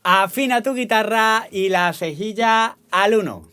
Afina tu guitarra y la cejilla al 1.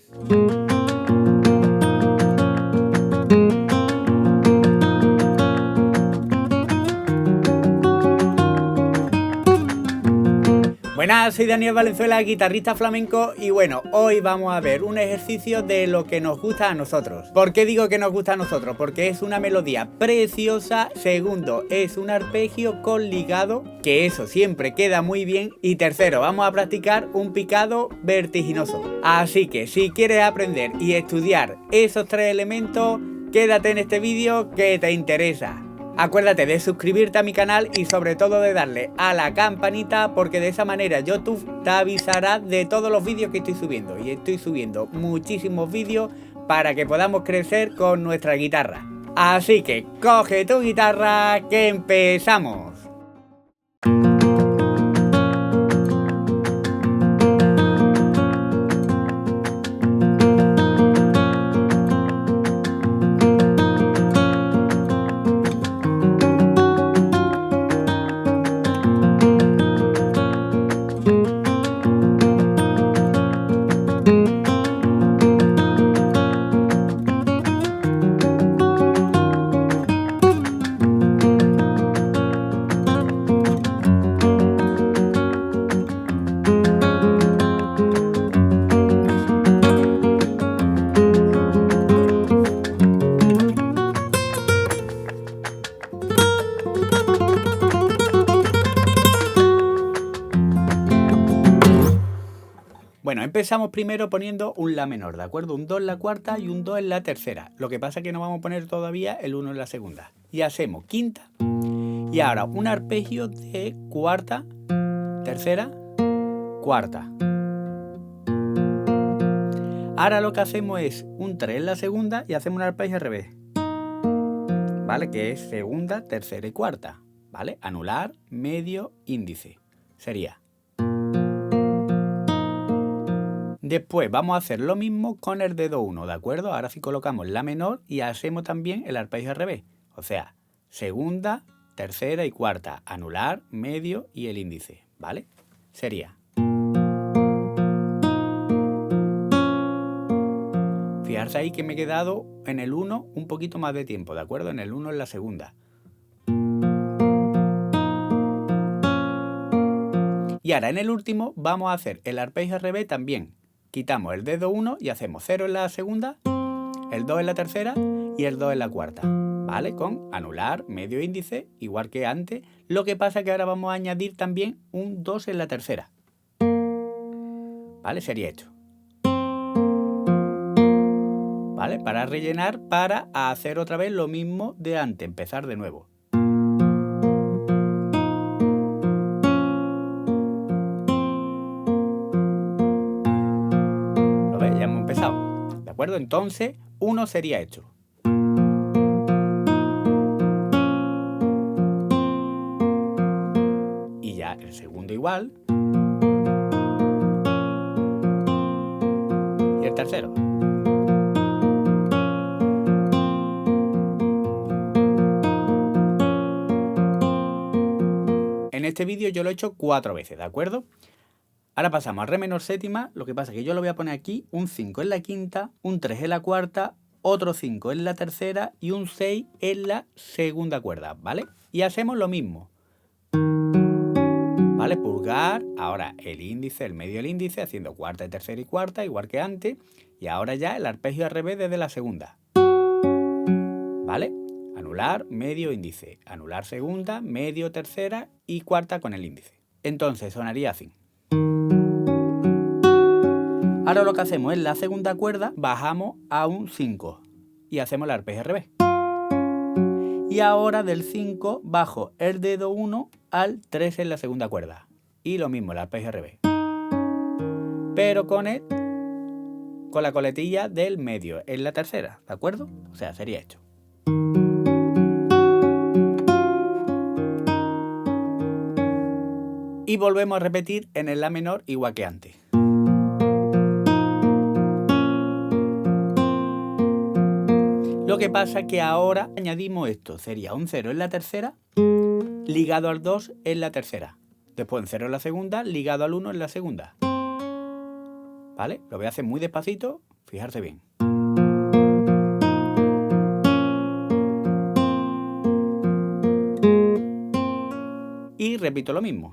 Buenas, soy Daniel Valenzuela, guitarrista flamenco, y bueno, hoy vamos a ver un ejercicio de lo que nos gusta a nosotros. ¿Por qué digo que nos gusta a nosotros? Porque es una melodía preciosa. Segundo, es un arpegio con ligado, que eso siempre queda muy bien. Y tercero, vamos a practicar un picado vertiginoso. Así que si quieres aprender y estudiar esos tres elementos, quédate en este vídeo que te interesa. Acuérdate de suscribirte a mi canal y sobre todo de darle a la campanita, porque de esa manera YouTube te avisará de todos los vídeos que estoy subiendo. Y estoy subiendo muchísimos vídeos para que podamos crecer con nuestra guitarra. Así que coge tu guitarra que empezamos. Bueno, empezamos primero poniendo un La menor, ¿de acuerdo? Un Do en la cuarta y un Do en la tercera. Lo que pasa es que no vamos a poner todavía el 1 en la segunda. Y hacemos quinta. Y ahora un arpegio de cuarta, tercera, cuarta. Ahora lo que hacemos es un 3 en la segunda y hacemos un arpegio al revés. ¿Vale? Que es segunda, tercera y cuarta. ¿Vale? Anular, medio, índice. Sería. Después vamos a hacer lo mismo con el dedo 1, ¿de acuerdo? Ahora sí colocamos La menor y hacemos también el arpegio al revés. O sea, segunda, tercera y cuarta. Anular, medio y el índice, ¿vale? Sería. Fijarse ahí que me he quedado en el 1 un poquito más de tiempo, ¿de acuerdo? En el 1 en la segunda. Y ahora en el último vamos a hacer el arpegio al revés también. Quitamos el dedo 1 y hacemos 0 en la segunda, el 2 en la tercera y el 2 en la cuarta. ¿Vale? Con anular, medio, índice, igual que antes. Lo que pasa es que ahora vamos a añadir también un 2 en la tercera. ¿Vale? Sería esto. ¿Vale? Para rellenar, para hacer otra vez lo mismo de antes, empezar de nuevo. Ya hemos empezado, ¿de acuerdo? Entonces, uno sería esto. Y ya el segundo igual. Y el tercero. En este vídeo yo lo he hecho 4 veces, ¿de acuerdo? Ahora pasamos al re menor séptima. Lo que pasa es que yo lo voy a poner aquí un 5 en la quinta, un 3 en la cuarta, otro 5 en la tercera y un 6 en la segunda cuerda, ¿vale? Y hacemos lo mismo. ¿Vale? Pulgar, ahora el índice, el medio del índice, haciendo cuarta, tercera y cuarta, igual que antes. Y ahora ya el arpegio al revés desde la segunda. ¿Vale? Anular, medio, índice. Anular segunda, medio, tercera y cuarta con el índice. Entonces sonaría así. Ahora lo que hacemos es la segunda cuerda, bajamos a un 5 y hacemos el arpegio al revés. Y ahora del 5 bajo el dedo 1 al 3 en la segunda cuerda. Y lo mismo, el arpegio al revés. Pero con la coletilla del medio en la tercera, ¿de acuerdo? O sea, sería esto. Y volvemos a repetir en el La menor igual que antes. Lo que pasa es que ahora añadimos esto. Sería un 0 en la tercera ligado al 2 en la tercera. después en 0 en la segunda, ligado al 1 en la segunda. ¿Vale? Lo voy a hacer muy despacito, fijarse bien. Y repito lo mismo.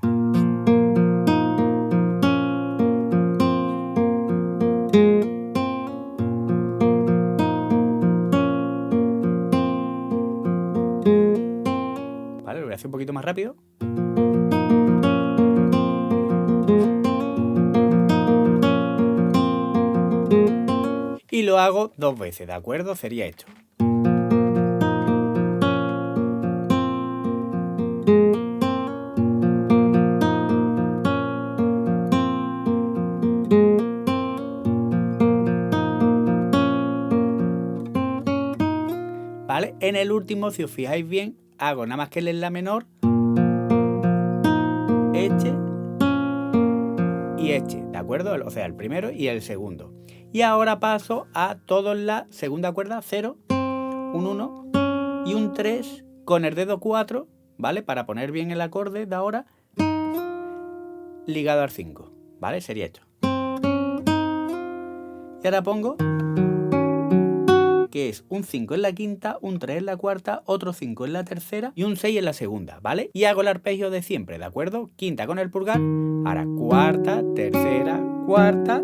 Vale, lo voy a hacer un poquito más rápido. Y lo hago 2 veces, ¿de acuerdo? Sería esto. ¿Vale? En el último, si os fijáis bien, hago nada más que el la menor, este y este, ¿de acuerdo? O sea, el primero y el segundo. Y ahora paso a todos la segunda cuerda, 0, un 1 y un 3 con el dedo 4, ¿vale? Para poner bien el acorde de ahora, ligado al 5, ¿vale? Sería esto. Y ahora pongo que es un 5 en la quinta, un 3 en la cuarta, otro 5 en la tercera y un 6 en la segunda, ¿vale? Y hago el arpegio de siempre, ¿de acuerdo? Quinta con el pulgar, ahora cuarta, tercera, cuarta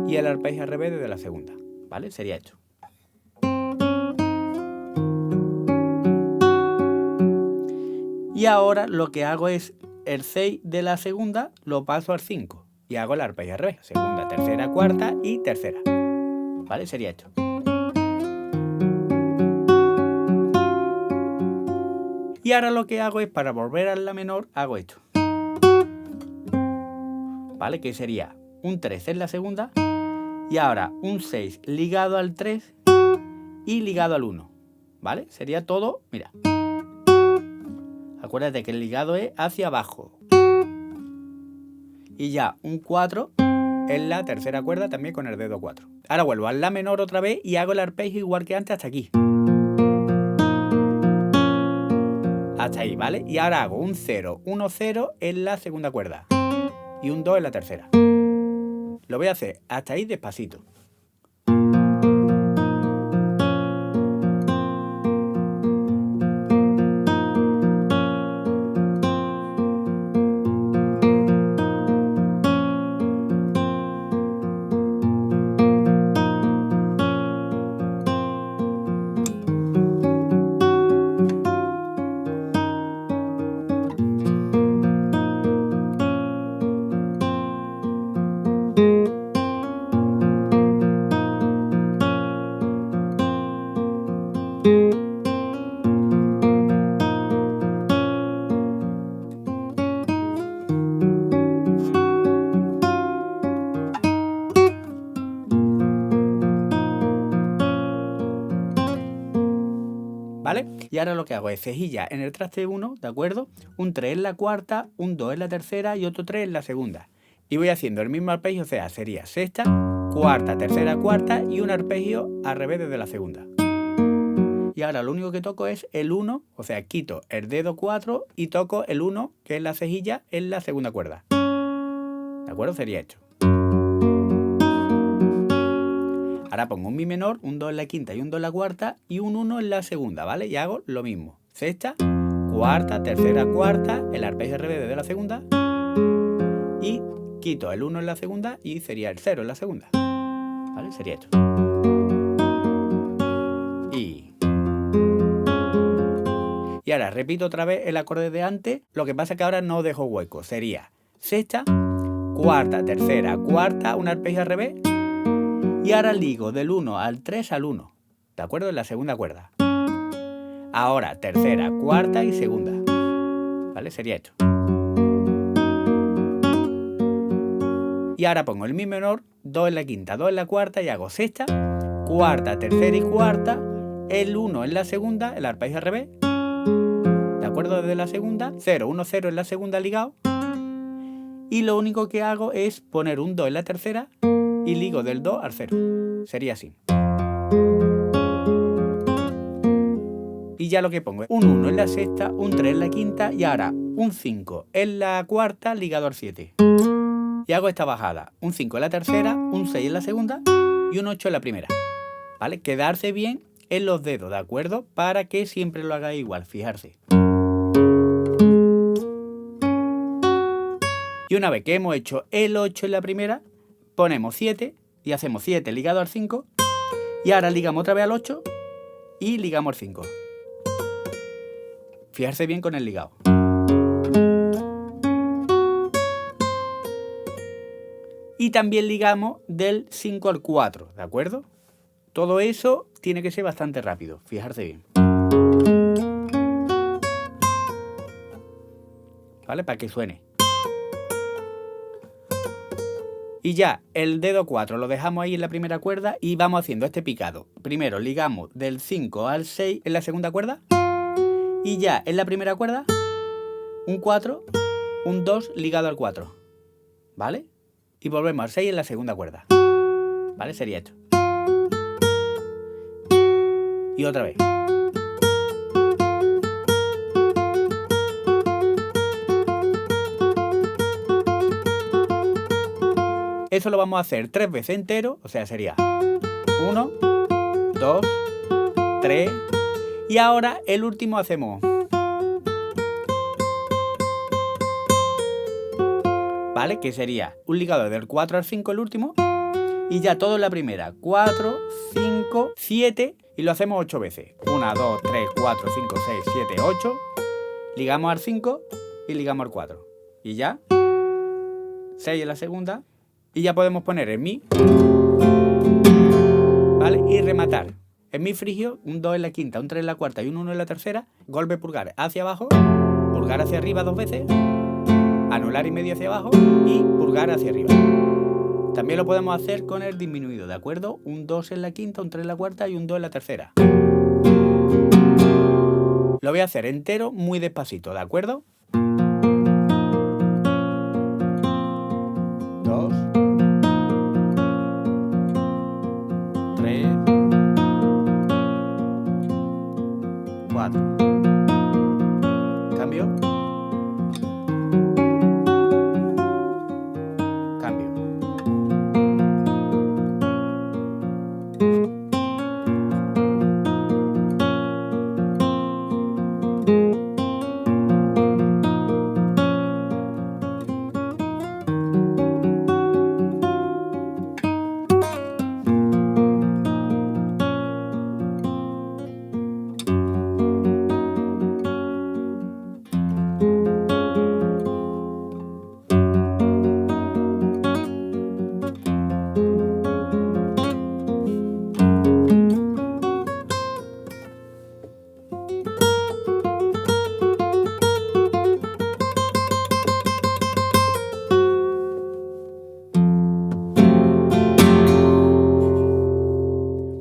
y el arpegio al revés desde la segunda, ¿vale? Sería esto. Y ahora lo que hago es el 6 de la segunda lo paso al 5 y hago el arpegio al revés, segunda, tercera, cuarta y tercera. ¿Vale? Sería esto. Y ahora lo que hago es, para volver a la menor, hago esto. ¿Vale? Que sería un 3 en la segunda y ahora un 6 ligado al 3 y ligado al 1. ¿Vale? Sería todo, mira. Acuérdate que el ligado es hacia abajo. Y ya un 4 en la tercera cuerda también con el dedo 4. Ahora vuelvo a la menor otra vez y hago el arpegio igual que antes hasta aquí. Hasta ahí, ¿vale? Y ahora hago un 0, 1, 0 en la segunda cuerda y un 2 en la tercera. Lo voy a hacer hasta ahí despacito. ¿Vale? Y ahora lo que hago es cejilla en el traste 1, ¿de acuerdo? Un 3 en la cuarta, un 2 en la tercera y otro 3 en la segunda. Y voy haciendo el mismo arpegio, o sea, sería sexta, cuarta, tercera, cuarta y un arpegio al revés desde la segunda. Y ahora lo único que toco es el 1, o sea, quito el dedo 4 y toco el 1, que es la cejilla, en la segunda cuerda. ¿De acuerdo? Sería esto. Ahora pongo un mi menor, un 2 en la quinta y un 2 en la cuarta y un 1 en la segunda, ¿vale? Y hago lo mismo. Sexta, cuarta, tercera, cuarta, el arpegio al revés desde la segunda y quito el 1 en la segunda y sería el 0 en la segunda, ¿vale? Sería esto. Y ahora repito otra vez el acorde de antes, lo que pasa es que ahora no dejo hueco. Sería sexta, cuarta, tercera, cuarta, un arpegio al revés. Y ahora ligo del 1 al 3 al 1, ¿de acuerdo? En la segunda cuerda. Ahora tercera, cuarta y segunda, ¿vale? Sería esto. Y ahora pongo el mi menor, 2 en la quinta, 2 en la cuarta y hago sexta, cuarta, tercera y cuarta, el 1 en la segunda, el arpegio al revés, ¿de acuerdo? Desde la segunda, 0, 1, 0 en la segunda ligado. Y lo único que hago es poner un 2 en la tercera y ligo del 2 al 0. Sería así. Y ya lo que pongo es un 1 en la sexta, un 3 en la quinta y ahora un 5 en la cuarta ligado al 7. Y hago esta bajada, un 5 en la tercera, un 6 en la segunda y un 8 en la primera. ¿Vale? Quedarse bien en los dedos, ¿de acuerdo? Para que siempre lo hagáis igual, fijarse. Y una vez que hemos hecho el 8 en la primera, ponemos 7 y hacemos 7 ligado al 5. Y ahora ligamos otra vez al 8 y ligamos al 5. Fijarse bien con el ligado. Y también ligamos del 5 al 4, ¿de acuerdo? Todo eso tiene que ser bastante rápido, fijarse bien. ¿Vale? Para que suene. Y ya el dedo 4 lo dejamos ahí en la primera cuerda y vamos haciendo este picado. Primero ligamos del 5 al 6 en la segunda cuerda. Y ya en la primera cuerda, un 4, un 2 ligado al 4. ¿Vale? Y volvemos al 6 en la segunda cuerda. ¿Vale? Sería esto. Y otra vez. Eso lo vamos a hacer 3 veces entero, o sea, sería 1, 2, 3, y ahora el último hacemos. ¿Vale? Que sería un ligado del 4 al 5 el último, y ya todo en la primera, 4, 5, 7, y lo hacemos 8 veces. 1, 2, 3, 4, 5, 6, 7, 8, ligamos al 5 y ligamos al 4. Y ya, 6 en la segunda. Y ya podemos poner el mi, ¿vale? Y rematar. En mi frigio, un 2 en la quinta, un 3 en la cuarta y un 1 en la tercera. Golpe pulgar hacia abajo, pulgar hacia arriba 2 veces, anular y medio hacia abajo y pulgar hacia arriba. También lo podemos hacer con el disminuido, ¿de acuerdo? Un 2 en la quinta, un 3 en la cuarta y un 2 en la tercera. Lo voy a hacer entero muy despacito, ¿de acuerdo? 2, 3, 4. Cambio. Cambio.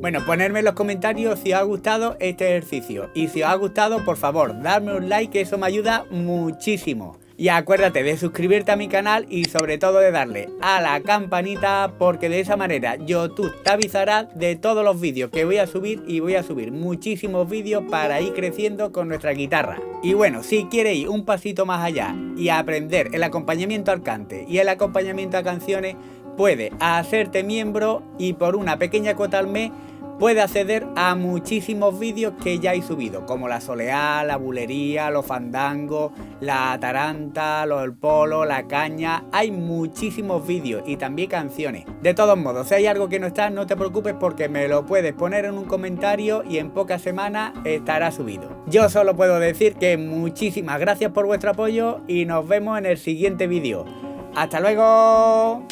Bueno, ponedme en los comentarios si os ha gustado este ejercicio. Y si os ha gustado, por favor, dadme un like, que eso me ayuda muchísimo. Y acuérdate de suscribirte a mi canal y sobre todo de darle a la campanita, porque de esa manera YouTube te avisará de todos los vídeos que voy a subir, y voy a subir muchísimos vídeos para ir creciendo con nuestra guitarra. Y bueno, si quieres ir un pasito más allá y aprender el acompañamiento al cante y el acompañamiento a canciones, puedes hacerte miembro y por una pequeña cuota al mes puede acceder a muchísimos vídeos que ya he subido, como la soleá, la bulería, los fandangos, la taranta, el polo, la caña. Hay muchísimos vídeos y también canciones. De todos modos, si hay algo que no está, no te preocupes, porque me lo puedes poner en un comentario y en pocas semanas estará subido. Yo solo puedo decir que muchísimas gracias por vuestro apoyo y nos vemos en el siguiente vídeo. ¡Hasta luego!